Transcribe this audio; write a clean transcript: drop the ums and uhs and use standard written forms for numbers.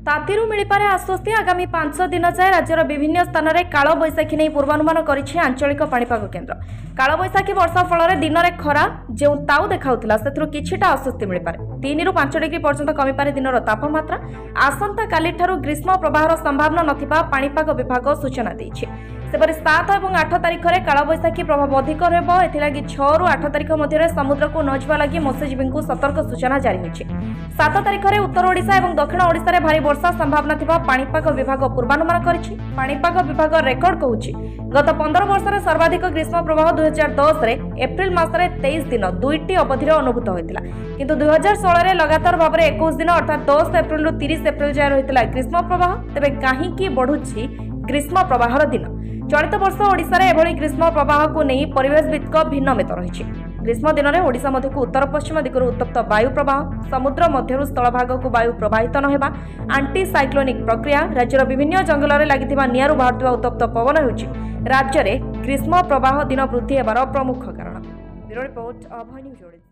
तातीरू मिलिपारे आश्वस्ति आगामी 5 दिन जाए राज्यर विभिन्न स्थान में काल बैशाखी नहीं पूर्वानुमान करिछि आंचलिक पाणीपाग केन्द्र। काल बैशाखी वर्षा फल दिन में खरा जो ताऊ देखाउथिला सेथुरु किछिटा आश्वस्ति मिलिपारे। 3 ରୁ 5 डिग्री पर्यंत कमिपारे दिनर तापमात्रा। आसंता काली ठारू ग्रीष्म प्रवाहर संभावना नथिबा पाणीपाग विभाग सूचना दैछि। सेपरि 7 और 8 तारिख में काल बैशाखी प्रभाव अधिक रहब। एथिलागि 6 ରୁ 8 तारिख मध्य समुद्र को न जिबा लागि मत्स्यजीवी को सतर्क सूचना जारी होइछि। 7 तारिख में उत्तर ओडिशा और दक्षिण ओडिशा रे भारी वर्षा संभावना थिबा पाणीपाग विभाग पूर्वानुमान करिछि। पाणीपाग विभाग रेकर्ड कहूछि गत 15 वर्ष में सर्वाधिक ग्रीष्म प्रवाह 2010 रे एप्रिल मासरे 23 दिन 2टी अवधि अनुभूत होइतिला, किंतु 2016 रे लगातार भाव में 21 दिन अर्थात 10 एप्रिल रु 30 एप्रिल जाय रहितिला ग्रीष्म प्रवाह। तेबे काहींकि बढ़ुछि ग्रीष्म प्रवाहर दिन? चलित वर्ष ओडिशा रे एभली ग्रीष्म प्रवाह को नहीं परिवेशविद भिन्न मत रही। ग्रीष्म दिन में ओडिशा मध्य को उत्तर पश्चिम दिगରୁ उत्तप्त वायु प्रवाह, समुद्र मध्यରୁ स्थल भाग को वायु प्रवाहित नहेबा, आंटी साइक्लोनिक प्रक्रिया, राज्यर विभिन्न जंगल में लगिथिबा नियारू बाहुथुबा उत्तप्त पवन होउछि राज्य में ग्रीष्म प्रवाह दिन वृद्धि हेबार प्रमुख कारण। ब्यूरो रिपोर्ट, अभय न्यूज।